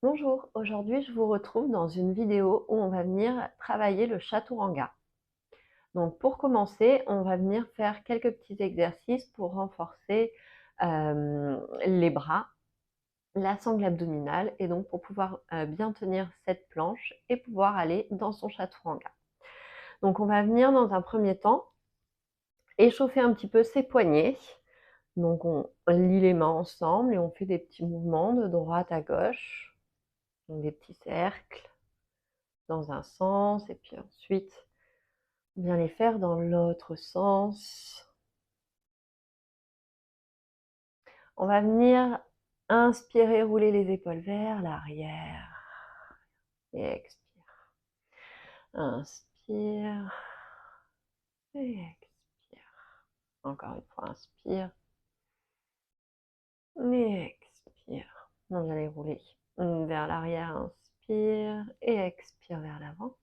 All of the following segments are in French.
Bonjour, aujourd'hui je vous retrouve dans une vidéo où on va venir travailler le chaturanga. Donc pour commencer, on va venir faire quelques petits exercices pour renforcer les bras, la sangle abdominale et donc pour pouvoir bien tenir cette planche et pouvoir aller dans son chaturanga. Donc on va venir dans un premier temps échauffer un petit peu ses poignets. Donc on lie les mains ensemble et on fait des petits mouvements de droite à gauche, donc des petits cercles dans un sens et puis ensuite bien les faire dans l'autre sens. On va venir inspirer, rouler les épaules vers l'arrière et expire. Inspire et expire. Encore une fois, inspire et expire. On va les rouler vers l'arrière, inspire et expire vers l'avant.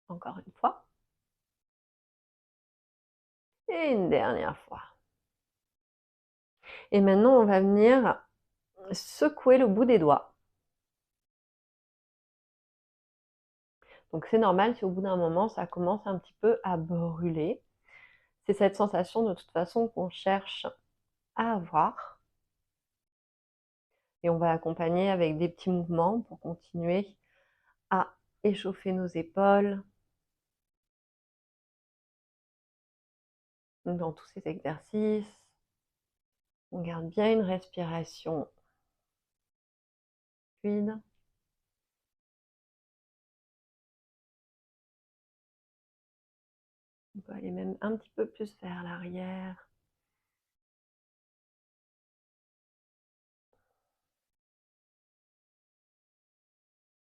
Encore une fois. Et une dernière fois. Et maintenant, on va venir secouer le bout des doigts. Donc c'est normal si au bout d'un moment, ça commence un petit peu à brûler. C'est cette sensation de toute façon qu'on cherche à avoir. Et on va accompagner avec des petits mouvements pour continuer à échauffer nos épaules dans tous ces exercices. On garde bien une respiration fluide. On peut aller même un petit peu plus vers l'arrière.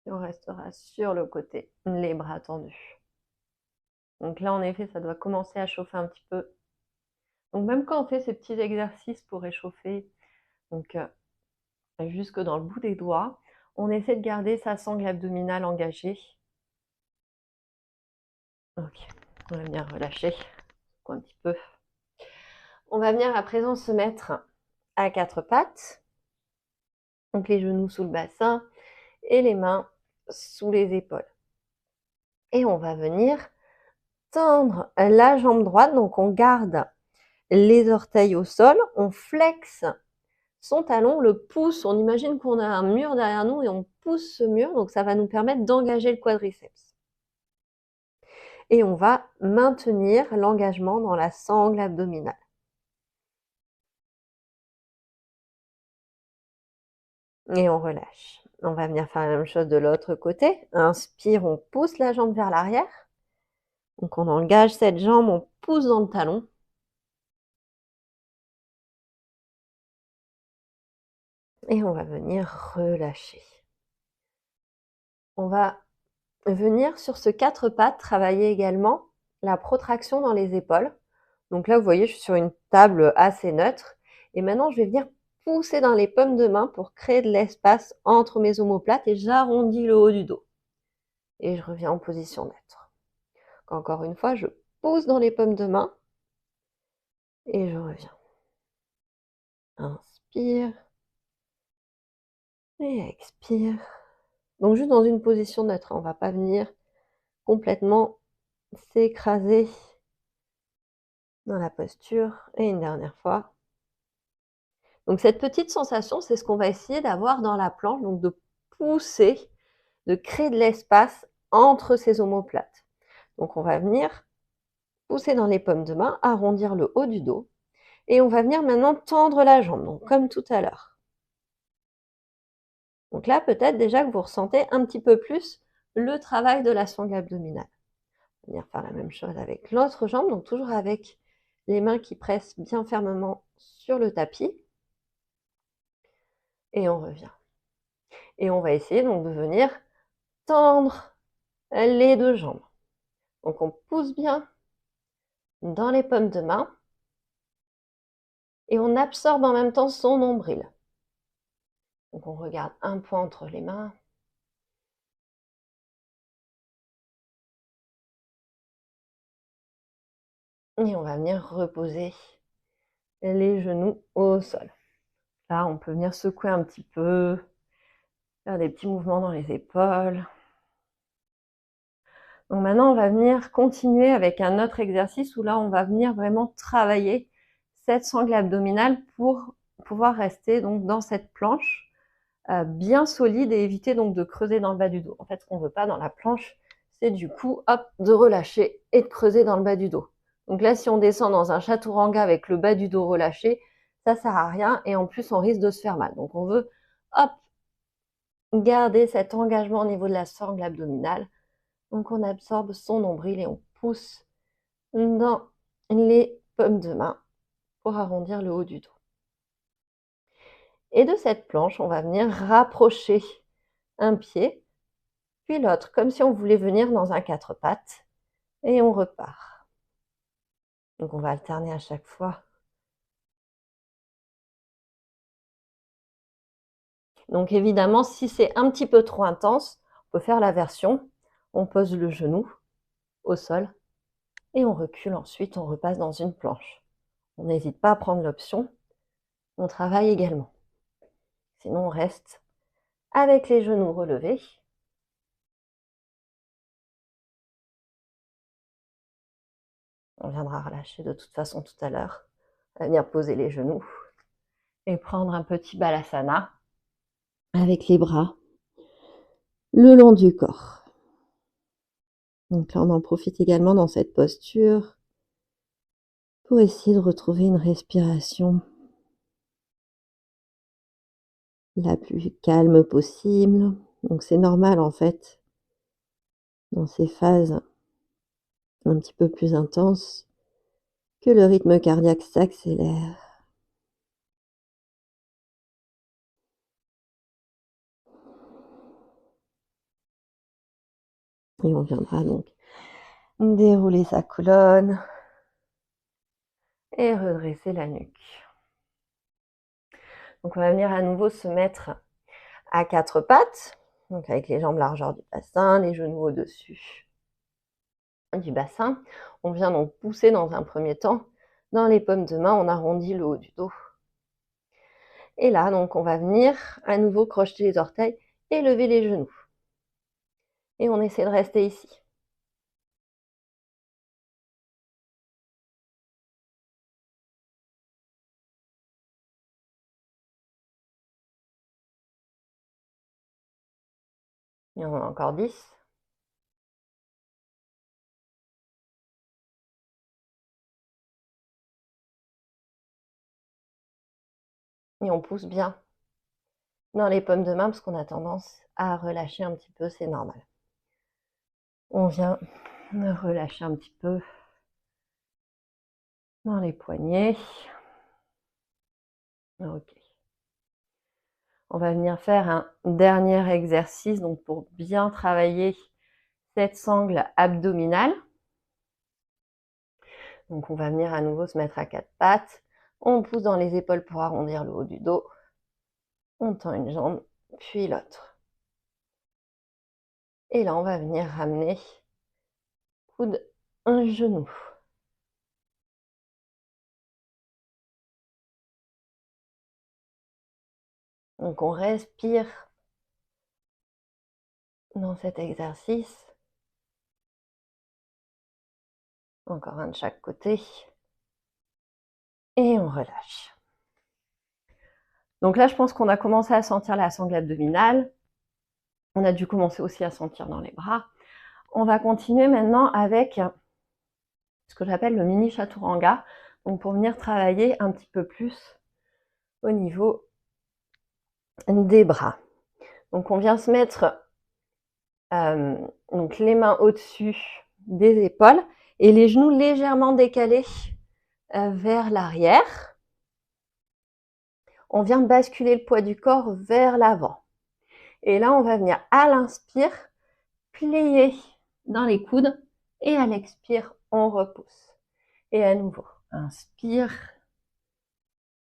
Et on restera sur le côté, les bras tendus. Donc là, en effet, ça doit commencer à chauffer un petit peu. Donc même quand on fait ces petits exercices pour réchauffer, donc jusque dans le bout des doigts, on essaie de garder sa sangle abdominale engagée. Ok, on va venir relâcher un petit peu. On va venir à présent se mettre à quatre pattes, donc les genoux sous le bassin et les mains sous les épaules. Et on va venir tendre la jambe droite, donc on garde les orteils au sol, on flexe son talon, le pouce, on imagine qu'on a un mur derrière nous et on pousse ce mur, donc ça va nous permettre d'engager le quadriceps. Et on va maintenir l'engagement dans la sangle abdominale. Et on relâche. On va venir faire la même chose de l'autre côté. Inspire, on pousse la jambe vers l'arrière. Donc on engage cette jambe, on pousse dans le talon. Et on va venir relâcher. On va venir sur ce quatre pattes travailler également la protraction dans les épaules. Donc là, vous voyez, je suis sur une table assez neutre. Et maintenant, je vais venir pousser dans les paumes de main pour créer de l'espace entre mes omoplates et j'arrondis le haut du dos. Et je reviens en position neutre. Encore une fois, je pousse dans les paumes de main et je reviens. Inspire et expire. Donc juste dans une position neutre, on ne va pas venir complètement s'écraser dans la posture. Et une dernière fois. Donc cette petite sensation, c'est ce qu'on va essayer d'avoir dans la planche, donc de pousser, de créer de l'espace entre ces omoplates. Donc on va venir pousser dans les paumes de main, arrondir le haut du dos, et on va venir maintenant tendre la jambe, donc comme tout à l'heure. Donc là, peut-être déjà que vous ressentez un petit peu plus le travail de la sangle abdominale. On va venir faire la même chose avec l'autre jambe, donc toujours avec les mains qui pressent bien fermement sur le tapis. Et on revient. Et on va essayer donc de venir tendre les deux jambes. Donc on pousse bien dans les paumes de main et on absorbe en même temps son nombril. Donc on regarde un point entre les mains. Et on va venir reposer les genoux au sol. Là, on peut venir secouer un petit peu Faire des petits mouvements dans les épaules. Donc maintenant, on va venir continuer avec un autre exercice où là, on va venir vraiment travailler cette sangle abdominale pour pouvoir rester donc dans cette planche bien solide et éviter donc de creuser dans le bas du dos. En fait, ce qu'on ne veut pas dans la planche, c'est du coup, hop, de relâcher et de creuser dans le bas du dos. Donc là, si on descend dans un chaturanga avec le bas du dos relâché, ça sert à rien et en plus, on risque de se faire mal. Donc on veut, hop, garder cet engagement au niveau de la sangle abdominale. Donc on absorbe son nombril et on pousse dans les paumes de main pour arrondir le haut du dos. Et de cette planche, on va venir rapprocher un pied, puis l'autre, comme si on voulait venir dans un quatre pattes, et on repart. Donc on va alterner à chaque fois. Donc évidemment, si c'est un petit peu trop intense, on peut faire la version, on pose le genou au sol, et on recule ensuite, on repasse dans une planche. On n'hésite pas à prendre l'option, on travaille également. Sinon, on reste avec les genoux relevés. On viendra relâcher de toute façon tout à l'heure. On va venir poser les genoux et prendre un petit balasana avec les bras le long du corps. Donc là, on en profite également dans cette posture pour essayer de retrouver une respiration la plus calme possible. Donc c'est normal en fait, dans ces phases un petit peu plus intenses, que le rythme cardiaque s'accélère. Et on viendra donc dérouler sa colonne et redresser la nuque. Donc on va venir à nouveau se mettre à quatre pattes, donc avec les jambes largeur du bassin, les genoux au-dessus du bassin. On vient donc pousser dans un premier temps dans les paumes de main, on arrondit le haut du dos. Et là, donc, on va venir à nouveau crocheter les orteils et lever les genoux. Et on essaie de rester ici. Et on en a encore 10. Et on pousse bien dans les paumes de main parce qu'on a tendance à relâcher un petit peu, c'est normal. On vient relâcher un petit peu dans les poignets. Ok. On va venir faire un dernier exercice donc pour bien travailler cette sangle abdominale. Donc on va venir à nouveau se mettre à quatre pattes. On pousse dans les épaules pour arrondir le haut du dos. On tend une jambe, puis l'autre. Et là, on va venir ramener coude, un genou. Donc on respire dans cet exercice. Encore un de chaque côté. Et on relâche. Donc là, je pense qu'on a commencé à sentir la sangle abdominale. On a dû commencer aussi à sentir dans les bras. On va continuer maintenant avec ce que j'appelle le mini chaturanga. Donc pour venir travailler un petit peu plus au niveau des bras. Donc on vient se mettre donc les mains au-dessus des épaules et les genoux légèrement décalés vers l'arrière. On vient basculer le poids du corps vers l'avant. Et là, on va venir à l'inspire, plier dans les coudes et à l'expire, on repousse. Et à nouveau, inspire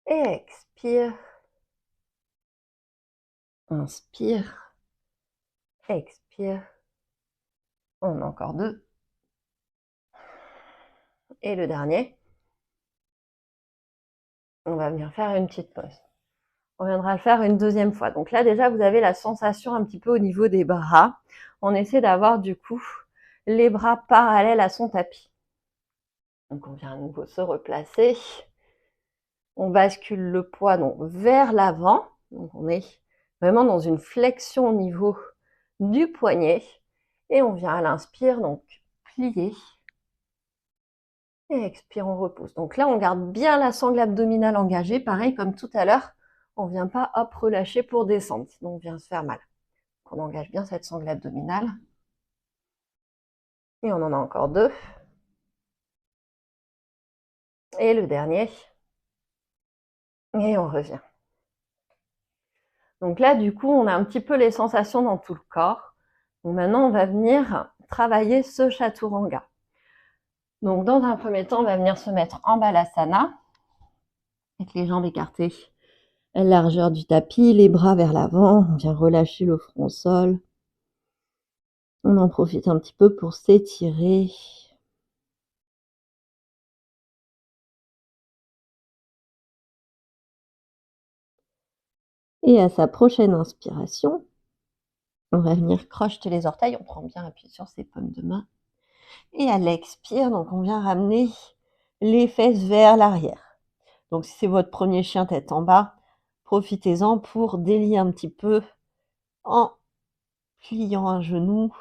et expire. Inspire, expire. On en a encore deux. Et le dernier, on va venir faire une petite pause. On viendra le faire une deuxième fois. Donc là, déjà, vous avez la sensation un petit peu au niveau des bras. On essaie d'avoir du coup les bras parallèles à son tapis. Donc on vient à nouveau se replacer. On bascule le poids donc vers l'avant. Donc on est vraiment dans une flexion au niveau du poignet. Et on vient à l'inspire, donc plier. Et expire, on repousse. Donc là, on garde bien la sangle abdominale engagée. Pareil comme tout à l'heure, on ne vient pas hop relâcher pour descendre, sinon on vient se faire mal. Donc on engage bien cette sangle abdominale. Et on en a encore 2. Et le dernier. Et on revient. Donc là, du coup, on a un petit peu les sensations dans tout le corps. Donc maintenant, on va venir travailler ce chaturanga. Donc dans un premier temps, on va venir se mettre en balasana, avec les jambes écartées à la largeur du tapis, les bras vers l'avant. On vient relâcher le front au sol. On en profite un petit peu pour s'étirer. Et à sa prochaine inspiration, on va venir crocheter les orteils. On prend bien appui sur ses paumes de main. Et à l'expire, donc on vient ramener les fesses vers l'arrière. Donc si c'est votre premier chien tête en bas, profitez-en pour délier un petit peu en pliant un genou,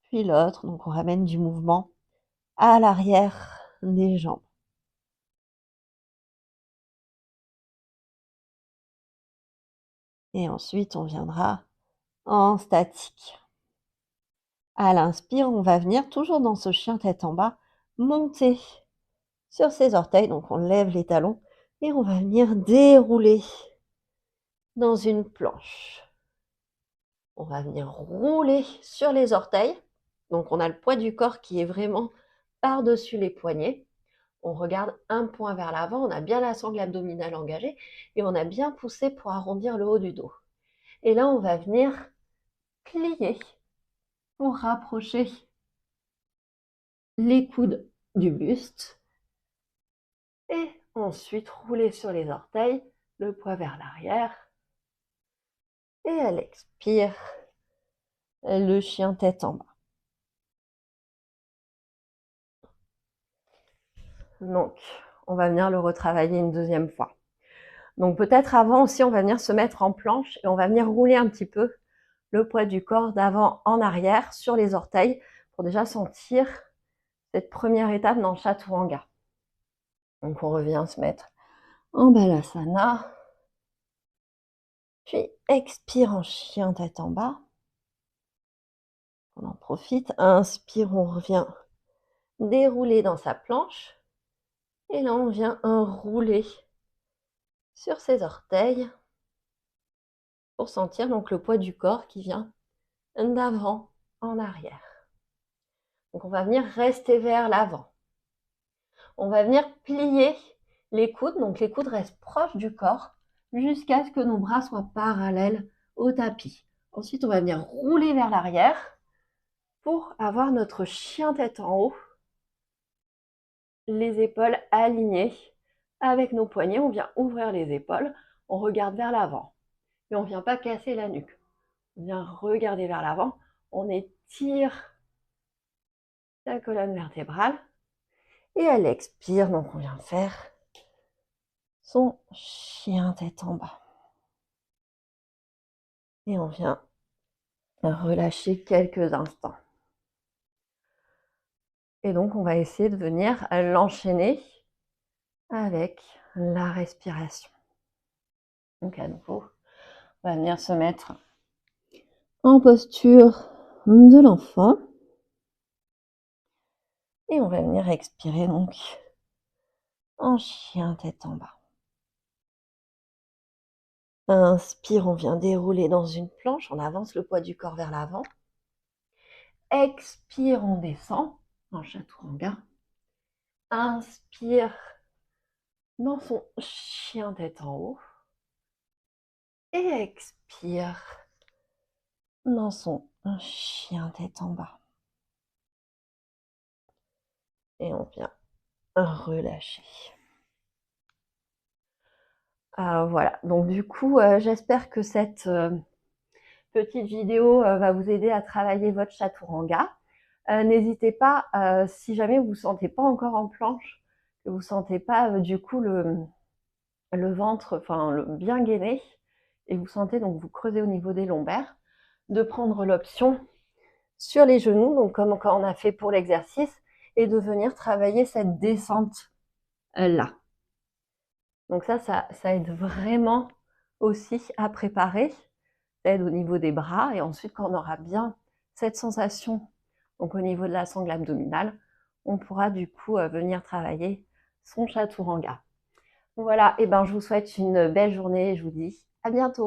puis l'autre. Donc on ramène du mouvement à l'arrière des jambes. Et ensuite, on viendra en statique. À l'inspire, on va venir, toujours dans ce chien tête en bas, monter sur ses orteils. Donc on lève les talons et on va venir dérouler dans une planche. On va venir rouler sur les orteils. Donc on a le poids du corps qui est vraiment par-dessus les poignets. On regarde un point vers l'avant, on a bien la sangle abdominale engagée et on a bien poussé pour arrondir le haut du dos. Et là, on va venir plier pour rapprocher les coudes du buste. Et ensuite, rouler sur les orteils, le poids vers l'arrière. Et à l'expire, le chien tête en bas. Donc, on va venir le retravailler une deuxième fois. Donc peut-être avant aussi, on va venir se mettre en planche et on va venir rouler un petit peu le poids du corps d'avant en arrière sur les orteils pour déjà sentir cette première étape dans le chaturanga. Donc on revient se mettre en balasana, puis expire en chien tête en bas. On en profite, inspire, on revient dérouler dans sa planche et là on vient rouler sur ses orteils pour sentir donc le poids du corps qui vient d'avant en arrière. Donc on va venir rester vers l'avant. On va venir plier les coudes, donc les coudes restent proches du corps jusqu'à ce que nos bras soient parallèles au tapis. Ensuite, on va venir rouler vers l'arrière pour avoir notre chien tête en haut, les épaules alignées avec nos poignets. On vient ouvrir les épaules, on regarde vers l'avant, mais on ne vient pas casser la nuque. On vient regarder vers l'avant, on étire la colonne vertébrale et à l'expire, donc on vient faire son chien tête en bas. Et on vient relâcher quelques instants. Et donc, on va essayer de venir l'enchaîner avec la respiration. Donc, à nouveau, on va venir se mettre en posture de l'enfant. Et on va venir expirer donc en chien tête en bas. Inspire, on vient dérouler dans une planche, on avance le poids du corps vers l'avant. Expire, on descend en chaturanga. Inspire dans son chien tête en haut. Et expire dans son chien tête en bas. Et on vient relâcher. Voilà, donc du coup, j'espère que cette petite vidéo va vous aider à travailler votre chaturanga. N'hésitez pas, si jamais vous ne vous sentez pas encore en planche, que vous ne sentez pas du coup le ventre bien gainé, et vous sentez donc vous creusez au niveau des lombaires, de prendre l'option sur les genoux, donc comme quand on a fait pour l'exercice, et de venir travailler cette descente là. Donc ça aide vraiment aussi à préparer, ça aide au niveau des bras, et ensuite quand on aura bien cette sensation, donc au niveau de la sangle abdominale, on pourra du coup venir travailler son chaturanga. Voilà, et ben je vous souhaite une belle journée et je vous dis à bientôt.